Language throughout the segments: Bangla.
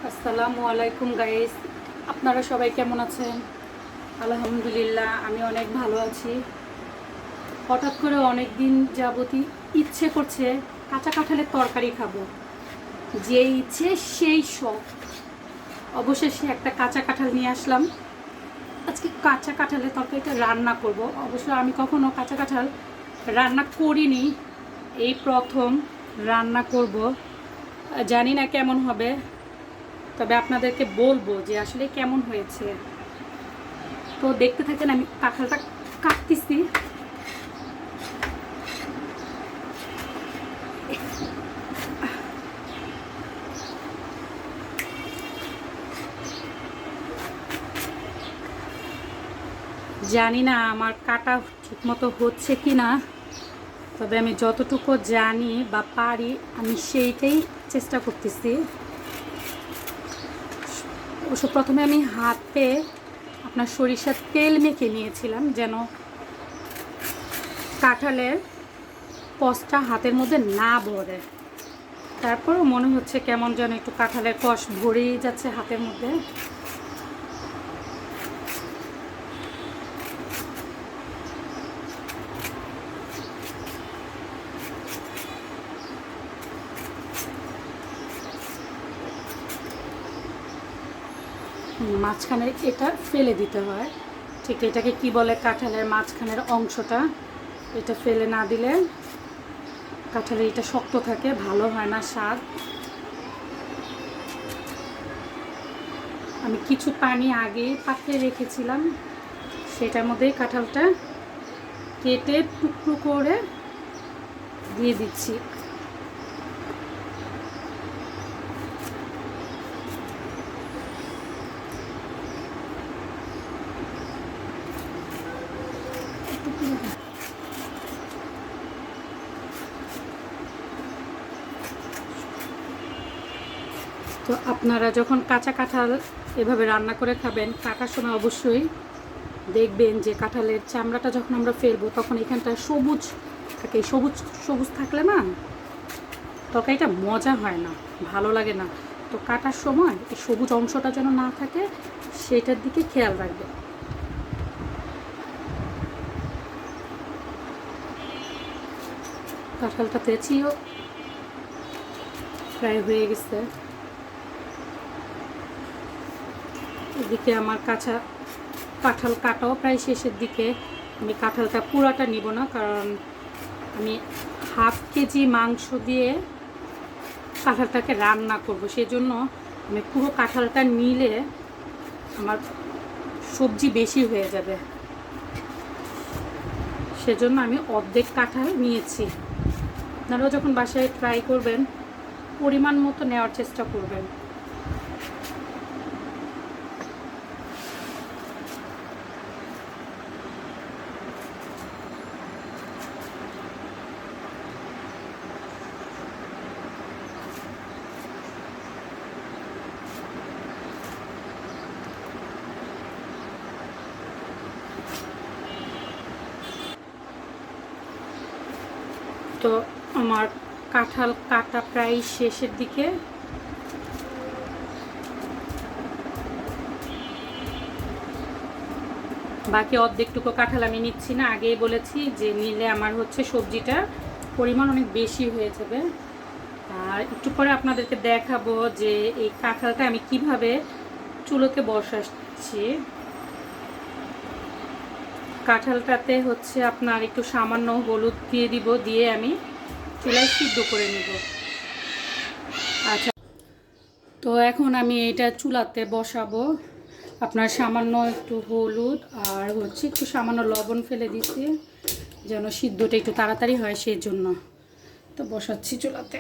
আসসালামু আলাইকুম গাইস, আপনারা সবাই কেমন আছেন? আলহামদুলিল্লাহ, আমি অনেক ভালো আছি। হঠাৎ করে অনেক দিন যাবতই ইচ্ছে করছে কাঁচা কাঁঠালের তরকারি খাবো। যে ইচ্ছে সেই শখ। অবশেষে একটা কাঁচা কাঁঠাল নিয়ে আসলাম। আজকে কাঁচা কাঁঠালের তরকারিটা রান্না করব। অবশ্য আমি কখনো কাঁচা কাঁঠাল রান্না করিনি, এই প্রথম রান্না করব। জানি না কেমন হবে, তবে আপনাদেরকে বলবো যে আসলে কেমন হয়েছে। তো দেখতে থাকেন, আমি কাঁঠালটা কাটতেছি। জানি না আমার কাটা ঠিকমতো হচ্ছে কি না, তবে আমি যতটুকু জানি বা পারি আমি সেইটাই চেষ্টা করতেছি। অবশ্য প্রথমে আমি হাতে আপনার সরিষার তেল মেখে নিয়েছিলাম, যেন কাঁঠালের কষটা হাতের মধ্যে না ভরে। তারপরও মনে হচ্ছে কেমন যেন একটু কাঁঠালের কষ ভরেই যাচ্ছে হাতের মধ্যে। মাঝখানে এটা ফেলে দিতে হয়, ঠিক এটাকে কি বলে, কাঁঠালের মাঝখানের অংশটা, এটা ফেলে না দিলে কাঁঠালের এটা শক্ত থাকে, ভালো হয় না স্বাদ। আমি কিছু পানি আগে পাত্রে রেখেছিলাম, সেটার মধ্যেই কাঁঠালটা কেটে টুকরো করে দিয়ে দিচ্ছি। তো আপনারা যখন কাঁচা কাঁঠাল এভাবে রান্না করে খাবেন, কাটার সময় অবশ্যই দেখবেন যে কাঁঠালের চামড়াটা যখন আমরা ফেলবো তখন এখানটা সবুজ থাকে। সবুজ সবুজ থাকলে না তরকারিটা মজা হয় না, ভালো লাগে না। তো কাটার সময় এই সবুজ অংশটা যেন না থাকে, সেটার দিকে খেয়াল রাখবে। কাঁঠালটা তেঁচিও প্রায় হয়ে গেছে। এদিকে আমার কাঁঠাল কাটাও প্রায় শেষের দিকে। আমি কাঁঠালটা পুরাটা নিব না, কারণ আমি হাফ কেজি মাংস দিয়ে কাঁঠালটাকে রান্না করব। সেজন্য আমি পুরো কাঁঠালটা নিলে আমার সবজি বেশি হয়ে যাবে, সেজন্য আমি অর্ধেক কাঁঠাল নিয়েছি। আপনারাও যখন বাসায় ট্রাই করবেন পরিমাণ মতো নেওয়ার চেষ্টা করবেন। তো আমার কাঁঠাল কাটা প্রায় শেষের দিকে। বাকি অর্ধেকটুকু কাঁঠাল আমি নিচ্ছি না, আগেই বলেছি যে নিলে আমার হচ্ছে সবজিটা পরিমাণ অনেক বেশি হয়ে যাবে। আর একটু পরে আপনাদেরকে দেখাবো যে এই কাঁঠালটা আমি কিভাবে চুলোতে বসাচ্ছি। কাঁঠালটাতে হচ্ছে আপনার একটু সামান্য হলুদ দিয়ে দিব, দিয়ে আমি চুলায় সিদ্ধ করে নেব। আচ্ছা, তো এখন আমি এটা চুলাতে বসাবো। আপনার সামান্য একটু হলুদ আর হচ্ছে একটু সামান্য লবণ ফেলে দিচ্ছি, যেন সিদ্ধটা একটু তাড়াতাড়ি হয়, সেই জন্য। তো বসাচ্ছি চুলাতে।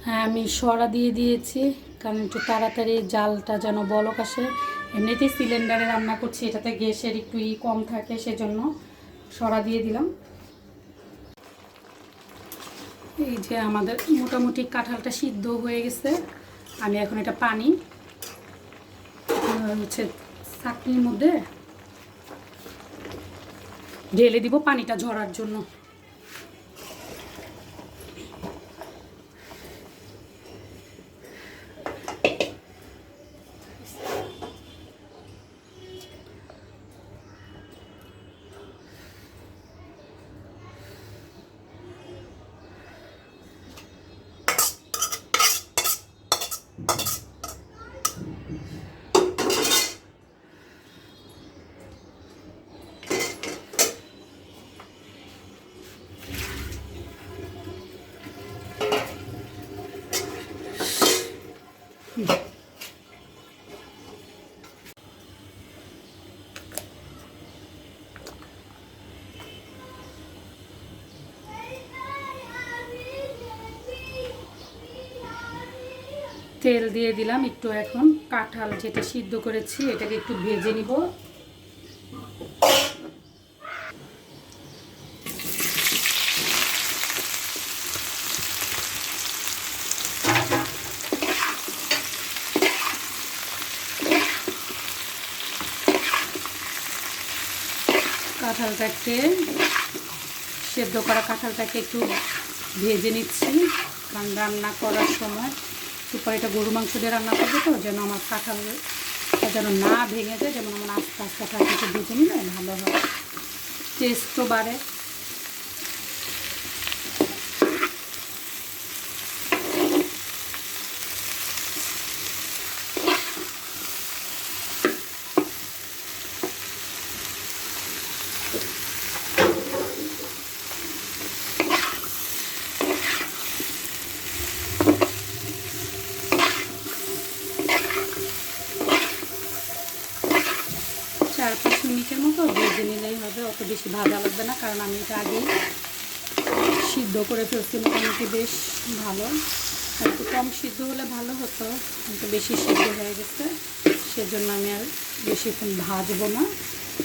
হ্যাঁ, আমি সরা দিয়ে দিয়েছি, কারণ একটু তাড়াতাড়ি জালটা যেন বলক আসে। এমনিতেই সিলিন্ডারে রান্না করছি, এটাতে গ্যাসের একটু কম থাকে, সেজন্য সরা দিয়ে দিলাম। এই যে আমাদের মোটামুটি কাঁঠালটা সিদ্ধ হয়ে গেছে। আমি এখন এটা পানি হচ্ছে চাকনির মধ্যে ঢেলে দিব পানিটা ঝরার জন্য। তেল দিয়ে দিলাম একটু। এখন কাঁঠাল যেটা সিদ্ধ করেছি এটাকে একটু ভেজে নিব। কাঁঠালটাকে সেদ্ধ করা কাঁঠালটাকে একটু ভেজে নিচ্ছি, কারণ রান্না করার সময় সুপার এটা গরু মাংস দিয়ে রান্না করবো, তো যেন আমার কাঁঠালটা যেন না ভেঙে যায়, যেমন আমার আস্তে আস্তে কাঁঠালটা ভেজে নিলে ভালো হয়, টেস্টও বাড়ে। চার 5 মিনিটের মতো ভেজে নিলেই হবে, অত বেশি ভাজা লাগবে না, কারণ আমি এটা আগেই সিদ্ধ করে ফেলছি মোটামুটি বেশ ভালো। একটু কম সিদ্ধ হলে ভালো হতো, কিন্তু বেশি সিদ্ধ হয়ে গেছে, সেজন্য আমি আর বেশিক্ষণ ভাজবো না।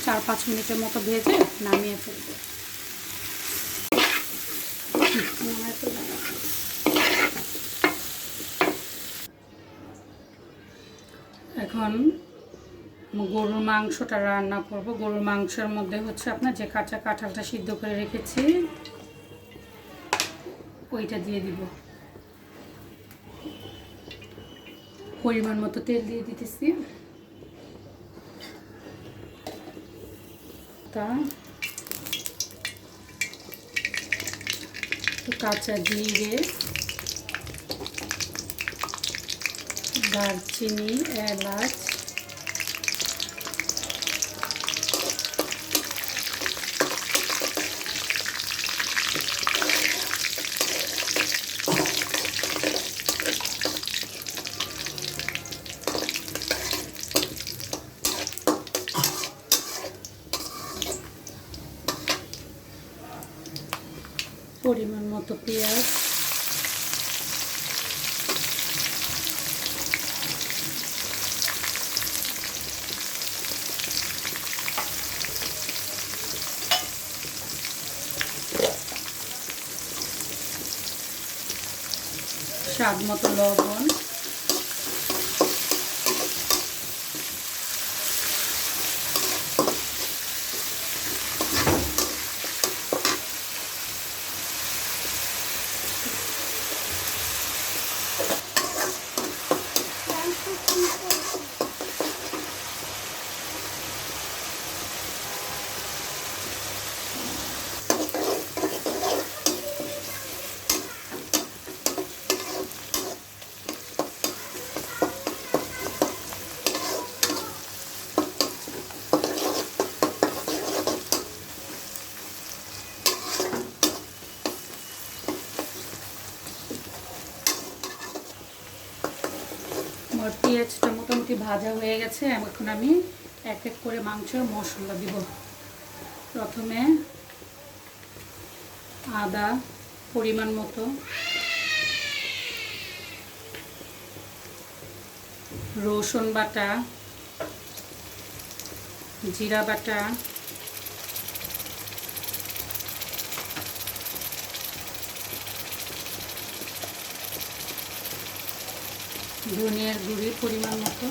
4-5 মিনিটের মতো ভেজে নামিয়ে ফেলবো। এখন গরুর মাংসটা রান্না করব। গরুর মাংসের মধ্যে হচ্ছে আপনার যে কাঁচা কাঁঠালটা সিদ্ধ করে রেখেছি ওইটা দিয়ে দিব। পরিমাণ মতো তেল দিয়ে দিতেছি, তা কাঁচা জিরে, দারচিনি, এলাচ, পরিমাণ মতো পেঁয়াজ, স্বাদ মতো লবণ, আমার পেঁয়াজটা মোটামুটি ভাজা হয়ে গেছে। এখন আমি এক এক করে মাংসের মশলা দিব। প্রথমে আদা পরিমাণ মতো, রসুন বাটা, জিরা বাটা, ধনিয়ার গুঁড়ি পরিমাণ মতো,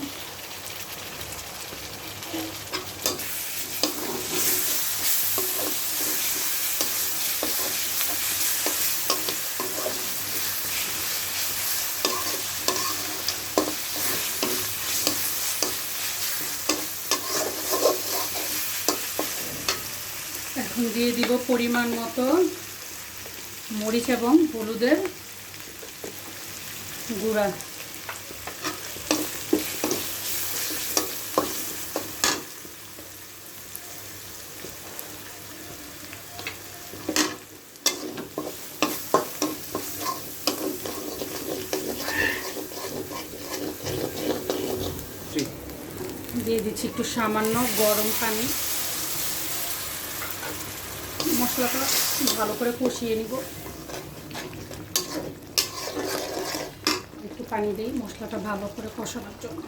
এখন দিয়ে দিব পরিমাণ মতো মরিচ এবং হলুদের গুঁড়া। দিয়ে দিচ্ছি একটু সামান্য গরম পানি। মশলাটা ভালো করে কষিয়ে নিব। একটু পানি দিই মশলাটা ভালো করে কষানোর জন্য।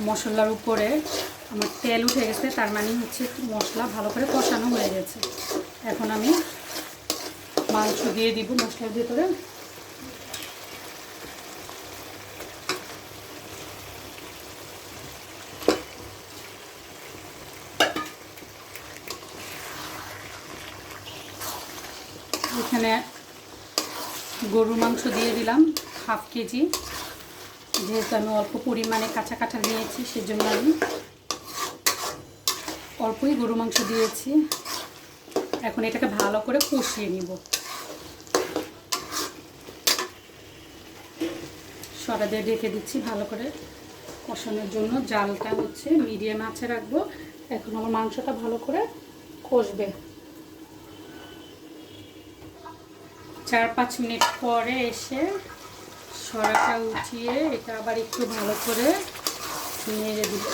মশলার উপরে আমার তেল উঠে গেছে, তার মানে হচ্ছে মশলা ভালো করে কষানো হয়ে গেছে। এখন আমি মাংস দিয়ে দিব মশলার ভিতরে। এখানে গরুর মাংস দিয়ে দিলাম হাফ কেজি। যেহেতু আমি অল্প পরিমাণে কাঁচা কাঁঠাল নিয়েছি, সেজন্য আমি অল্পই গরু মাংস দিয়েছি। এখন এটাকে ভালো করে কষিয়ে নিব। সরা দিয়ে ঢেকে দিচ্ছি ভালো করে কষানোর জন্য। জালটা হচ্ছে মিডিয়াম আঁচে রাখবো। এখন আমার মাংসটা ভালো করে কষবে। 4-5 মিনিট পরে এসে সরাটা উঠিয়ে এটা আবার একটু ভালো করে নেড়ে দিব।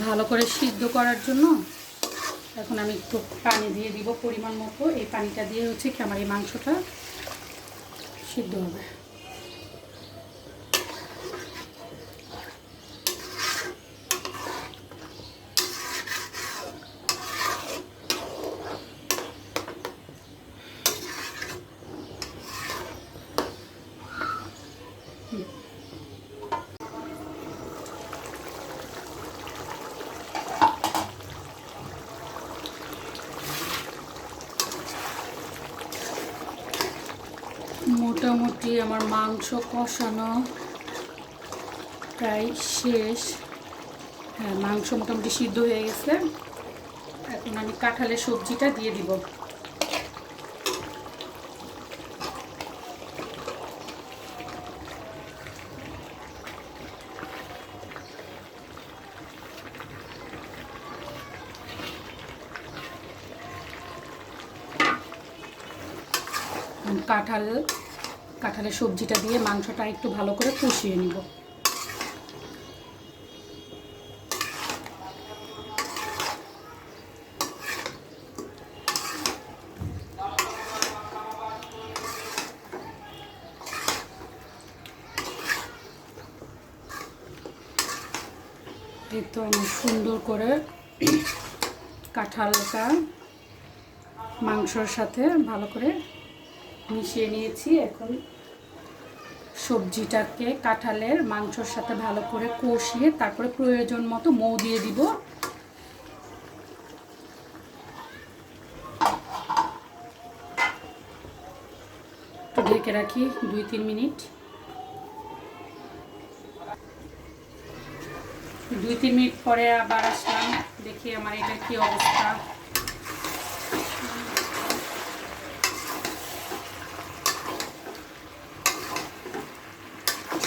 ভালো করে সিদ্ধ করার জন্য এখন আমি একটু পানি দিয়ে দিব পরিমাণ মতো। এই পানিটা দিয়ে হচ্ছে কি আমার এই মাংসটা সিদ্ধ হবে। মোটামুটি আমার মাংস কষানো প্রায় শেষ। হ্যাঁ, মাংস মোটামুটি সিদ্ধ হয়ে গেছে। এখন আমি কাঁঠালের সবজিটা দিয়ে দিব। কাঁঠালের সবজিটা দিয়ে মাংসটা একটু ভালো করে কষিয়ে নিব। এই তো আমি সুন্দর করে কাঁঠালটা মাংসর সাথে ভালো করে মিশিয়ে নিয়েছি। এখন সবজিটাকে কাঁঠালের মাংসর সাথে ভালো করে কষিয়ে তারপরে প্রয়োজন মতো মৌ দিয়ে দিব। একটু ঢেকে রাখি 2-3 মিনিট। 2-3 মিনিট পরে আবার আসলাম, দেখি আমার এটা কি অবস্থা।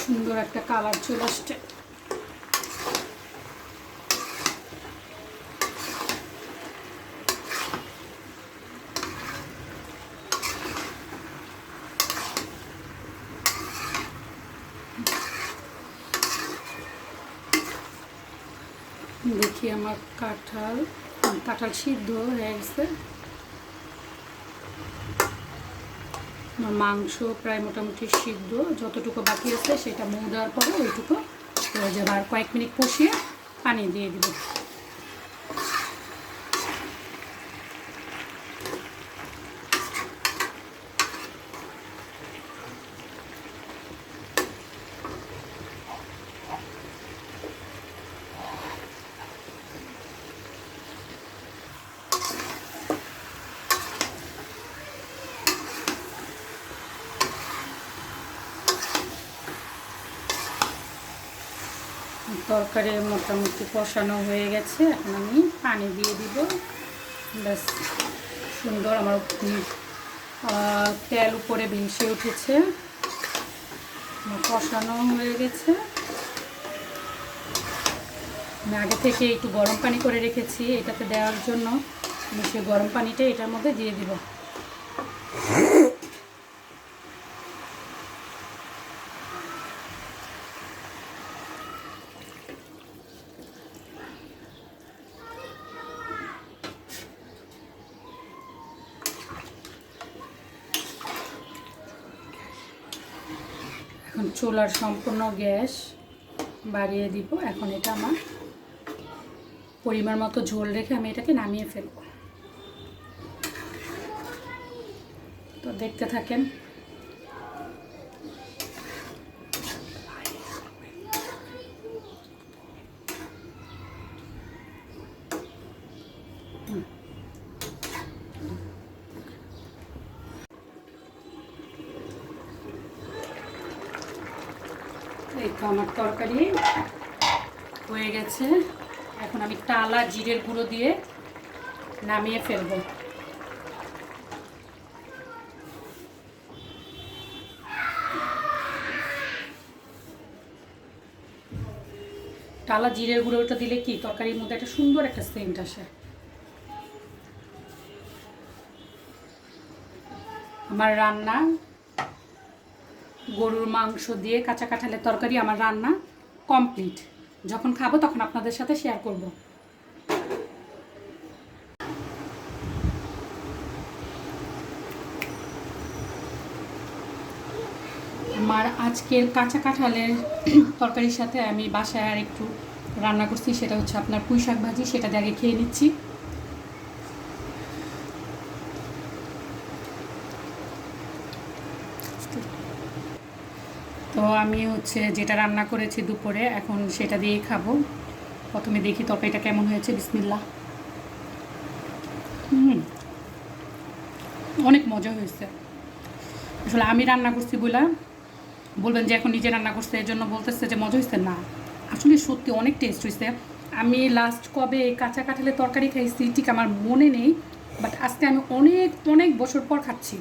সুন্দর একটা কালার চলে আসছে। দেখি আমার কাঁঠাল সিদ্ধ হয়ে গেছে। আমার মাংস প্রায় মোটামুটি সিদ্ধ, যতটুকু বাকি আছে সেটা মৌ দেওয়ার পরে ওইটুকু হয়ে যাবে। আর কয়েক মিনিট কষিয়ে পানি দিয়ে দিব। তরকারি মোটামুটি কষানো হয়ে গেছে, এখন আমি পানি দিয়ে দিব। ব্যাস, সুন্দর আমার তেল উপরে ভেসে উঠেছে, কষানো হয়ে গেছে। আমি আগে থেকে একটু গরম পানি করে রেখেছি এটাতে দেওয়ার জন্য, আমি সেই গরম পানিটা এটার মধ্যে দিয়ে দিব। এখন চুলার সম্পূর্ণ গ্যাস বাড়িয়ে দিব। এখন এটা আমার পরিমাণ মতো ঝোল রেখে আমি এটাকে নামিয়ে ফেলব। তো দেখতে থাকেন। এই তো আমার তরকারি হয়ে গেছে। এখন আমি টালা জিরের গুঁড়ো দিয়ে নামিয়ে ফেলবো। টালা জিরের গুঁড়োটা দিলে কি তরকারির মধ্যে একটা সুন্দর একটা সেন্ট আসে। আমার রান্না গরুর মাংস দিয়ে কাঁচা কাঁঠালের তরকারি আমার রান্না কমপ্লিট। যখন খাবো তখন আপনাদের সাথে শেয়ার করব। আমার আজকের কাঁচা কাঁঠালের তরকারির সাথে আমি বাসায় আর একটু রান্না করছি, সেটা হচ্ছে আপনার পুঁই শাক ভাজি। সেটা দিয়ে আগে খেয়ে নিচ্ছি। তো আমি হচ্ছে যেটা রান্না করেছি দুপুরে, এখন সেটা দিয়েই খাবো। প্রথমে দেখি তরকারিটা কেমন হয়েছে। বিসমিল্লাহ। অনেক মজা হয়েছে। আসলে আমি রান্না করছি বলবেন যে এখন নিজে রান্না করছে এর জন্য বলতেছে যে মজা হয়েছে, না আসলে সত্যি অনেক টেস্ট হয়েছে। আমি লাস্ট কবে কাঁচা কাঁঠালের তরকারি খাইছি ঠিক আমার মনে নেই, বাট আজকে আমি অনেক অনেক বছর পর খাচ্ছি,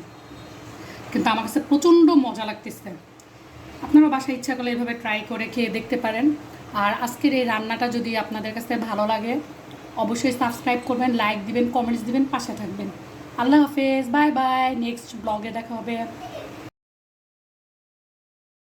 কিন্তু আমার কাছে প্রচণ্ড মজা লাগতেছে। আপনারা বাসায় ইচ্ছা করলে এভাবে ট্রাই করে খেয়ে দেখতে পারেন। আর আজকের এই রান্নাটা যদি আপনাদের কাছে ভালো লাগে অবশ্যই সাবস্ক্রাইব করবেন, লাইক দিবেন, কমেন্টস দিবেন, পাশে থাকবেন। আল্লাহ হাফেজ, বাই বাই। নেক্সট ব্লগে দেখা হবে।